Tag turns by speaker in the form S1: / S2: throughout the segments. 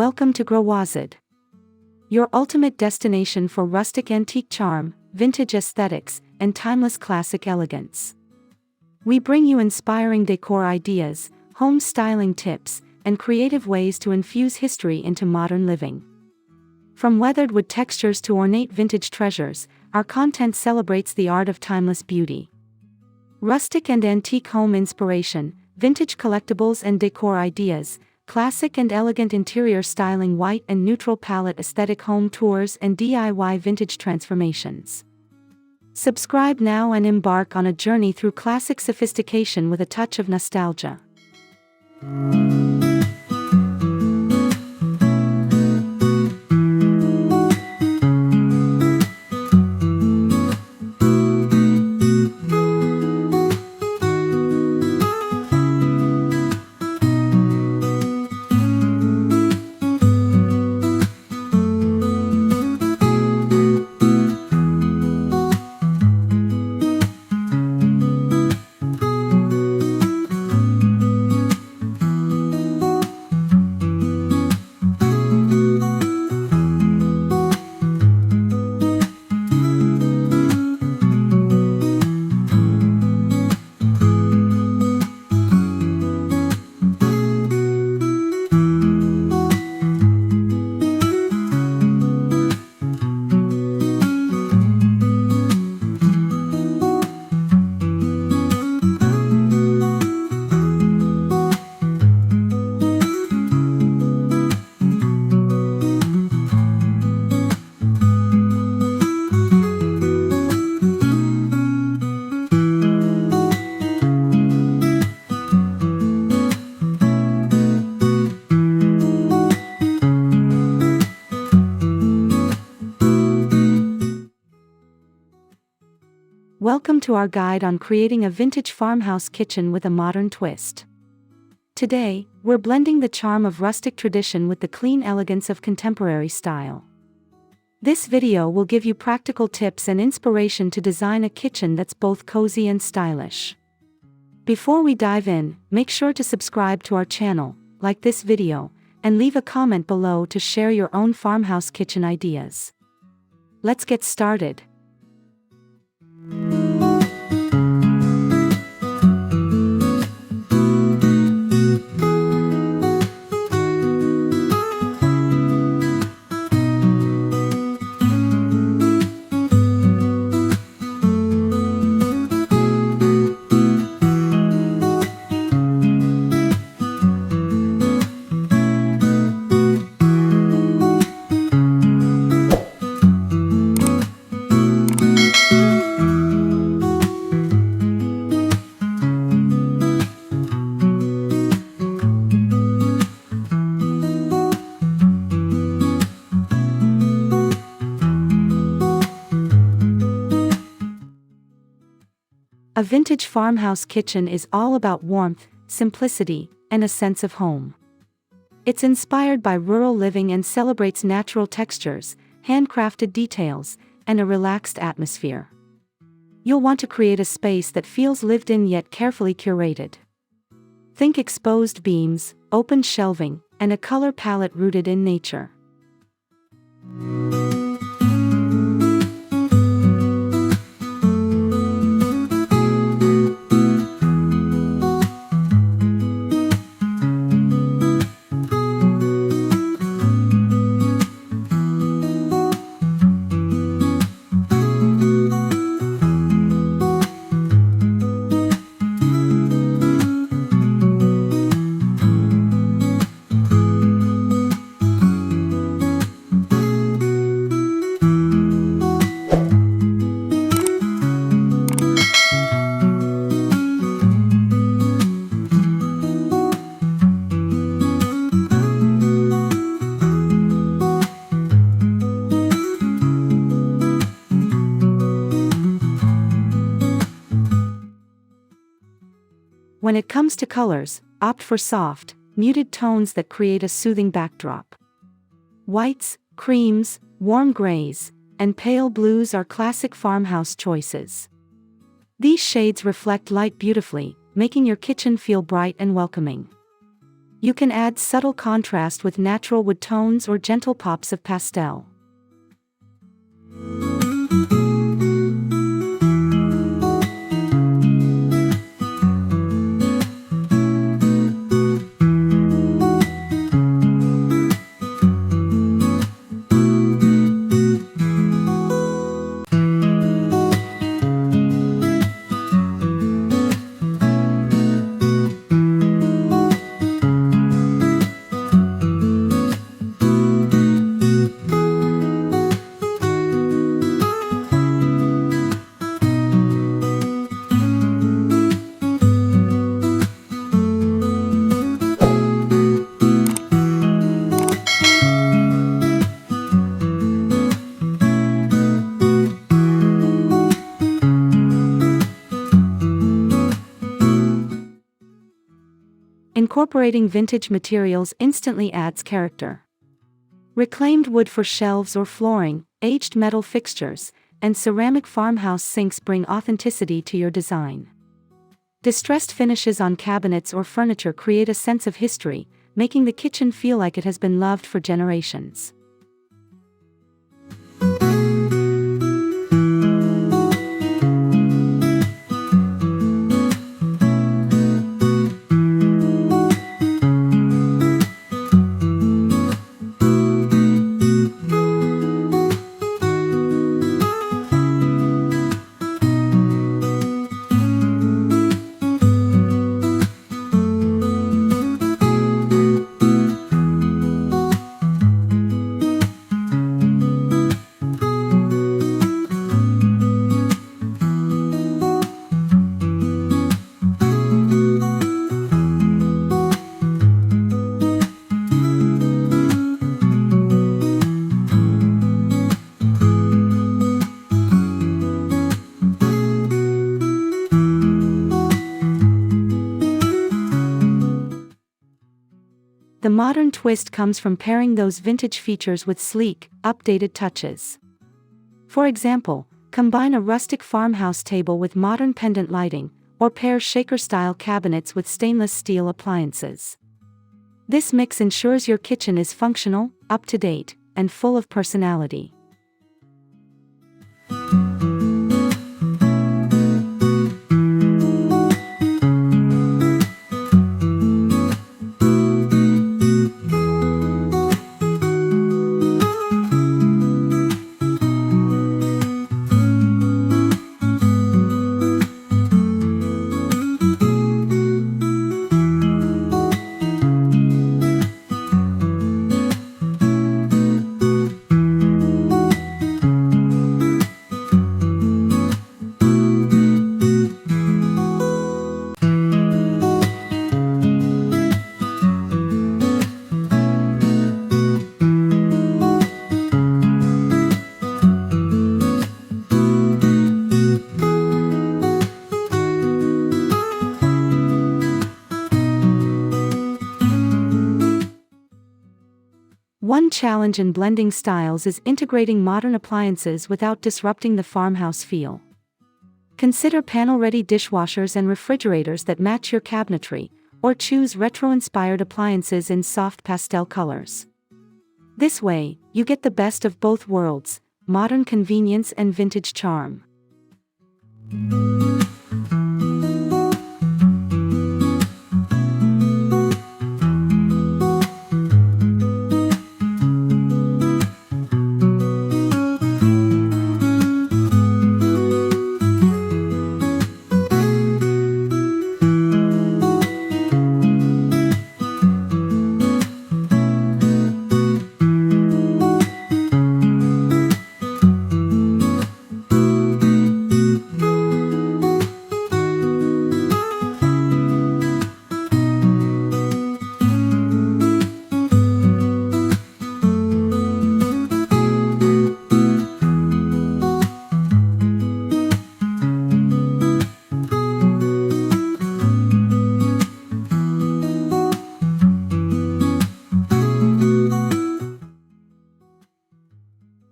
S1: Welcome to Growazid, your ultimate destination for rustic antique charm, vintage aesthetics, and timeless classic elegance. We bring you inspiring decor ideas, home styling tips, and creative ways to infuse history into modern living. From weathered wood textures to ornate vintage treasures, our content celebrates the art of timeless beauty. Rustic and antique home inspiration, vintage collectibles and decor ideas, classic and elegant interior styling, white and neutral palette aesthetic home tours, and DIY vintage transformations. Subscribe now and embark on a journey through classic sophistication with a touch of nostalgia. Welcome to our guide on creating a vintage farmhouse kitchen with a modern twist. Today, we're blending the charm of rustic tradition with the clean elegance of contemporary style. This video will give you practical tips and inspiration to design a kitchen that's both cozy and stylish. Before we dive in, make sure to subscribe to our channel, like this video, and leave a comment below to share your own farmhouse kitchen ideas. Let's get started. A vintage farmhouse kitchen is all about warmth, simplicity, and a sense of home. It's inspired by rural living and celebrates natural textures, handcrafted details, and a relaxed atmosphere. You'll want to create a space that feels lived in yet carefully curated. Think exposed beams, open shelving, and a color palette rooted in nature. When it comes to colors, opt for soft, muted tones that create a soothing backdrop. Whites, creams, warm grays, and pale blues are classic farmhouse choices. These shades reflect light beautifully, making your kitchen feel bright and welcoming. You can add subtle contrast with natural wood tones or gentle pops of pastel. Incorporating vintage materials instantly adds character. Reclaimed wood for shelves or flooring, aged metal fixtures, and ceramic farmhouse sinks bring authenticity to your design. Distressed finishes on cabinets or furniture create a sense of history, making the kitchen feel like it has been loved for generations. The modern twist comes from pairing those vintage features with sleek, updated touches. For example, combine a rustic farmhouse table with modern pendant lighting, or pair shaker-style cabinets with stainless steel appliances. This mix ensures your kitchen is functional, up-to-date, and full of personality. One challenge in blending styles is integrating modern appliances without disrupting the farmhouse feel. Consider panel-ready dishwashers and refrigerators that match your cabinetry, or choose retro-inspired appliances in soft pastel colors. This way, you get the best of both worlds, modern convenience and vintage charm.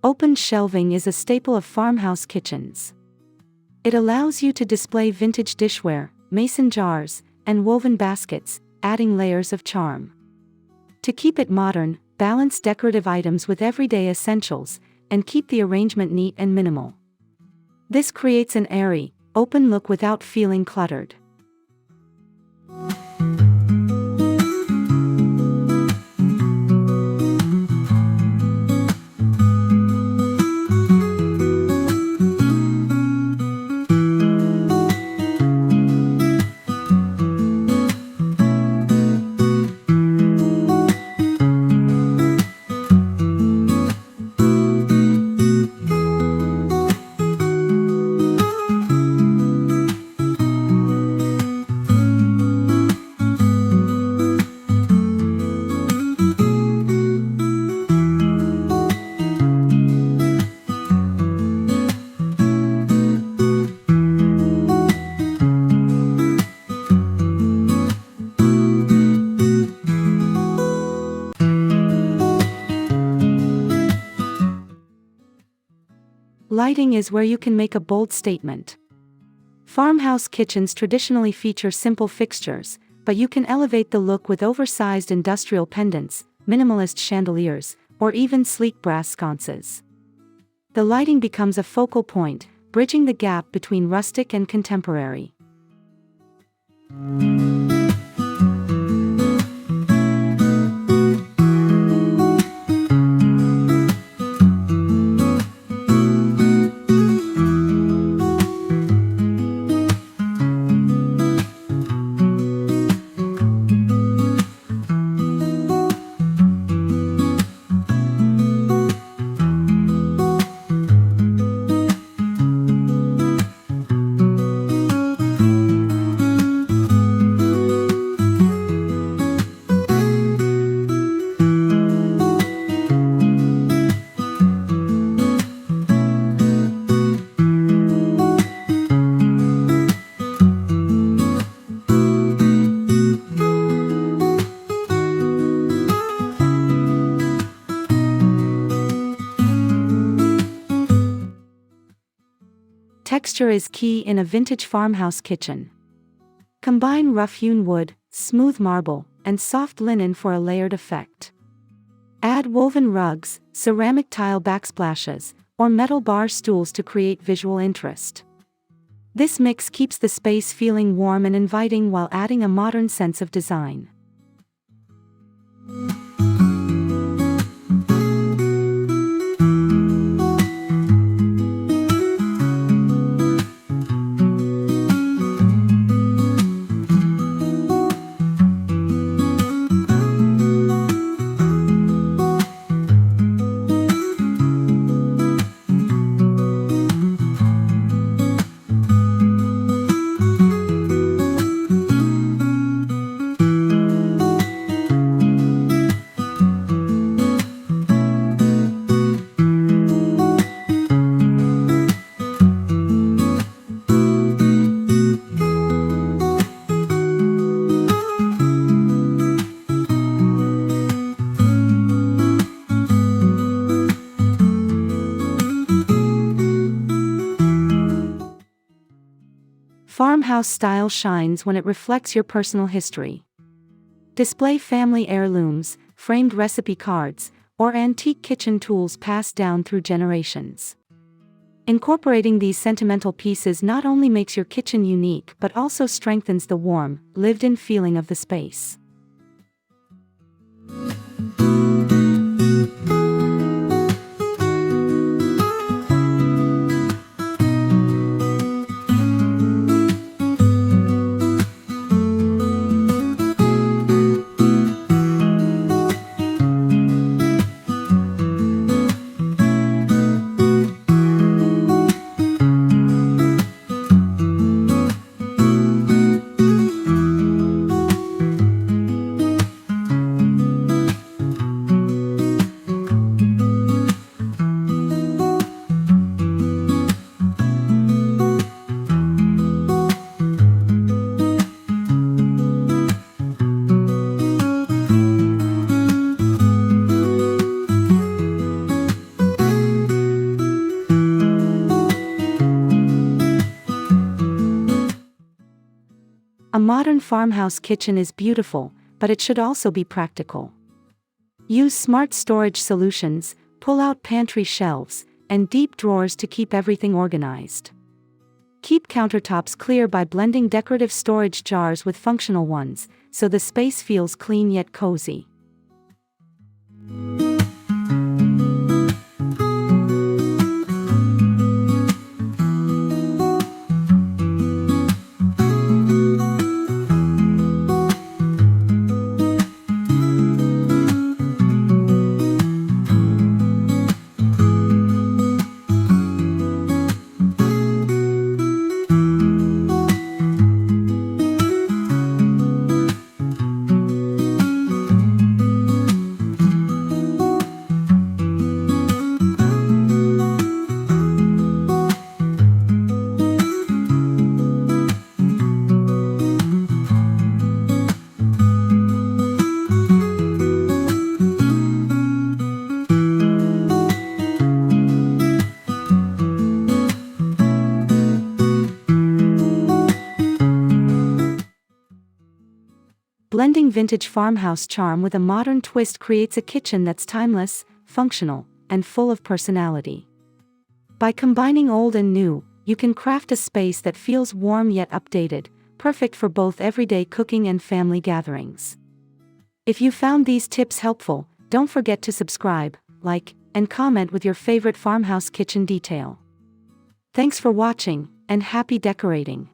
S1: Open shelving is a staple of farmhouse kitchens. It allows you to display vintage dishware, mason jars, and woven baskets, adding layers of charm. To keep it modern, balance decorative items with everyday essentials, and keep the arrangement neat and minimal. This creates an airy, open look without feeling cluttered. Lighting is where you can make a bold statement. Farmhouse kitchens traditionally feature simple fixtures, but you can elevate the look with oversized industrial pendants, minimalist chandeliers, or even sleek brass sconces. The lighting becomes a focal point, bridging the gap between rustic and contemporary. Texture is key in a vintage farmhouse kitchen. Combine rough-hewn wood, smooth marble, and soft linen for a layered effect. Add woven rugs, ceramic tile backsplashes, or metal bar stools to create visual interest. This mix keeps the space feeling warm and inviting while adding a modern sense of design. Farmhouse style shines when it reflects your personal history. Display family heirlooms, framed recipe cards, or antique kitchen tools passed down through generations. Incorporating these sentimental pieces not only makes your kitchen unique but also strengthens the warm, lived-in feeling of the space. A modern farmhouse kitchen is beautiful, but it should also be practical. Use smart storage solutions, pull-out pantry shelves, and deep drawers to keep everything organized. Keep countertops clear by blending decorative storage jars with functional ones, so the space feels clean yet cozy. Blending vintage farmhouse charm with a modern twist creates a kitchen that's timeless, functional, and full of personality. By combining old and new, you can craft a space that feels warm yet updated, perfect for both everyday cooking and family gatherings. If you found these tips helpful, don't forget to subscribe, like, and comment with your favorite farmhouse kitchen detail. Thanks for watching, and happy decorating!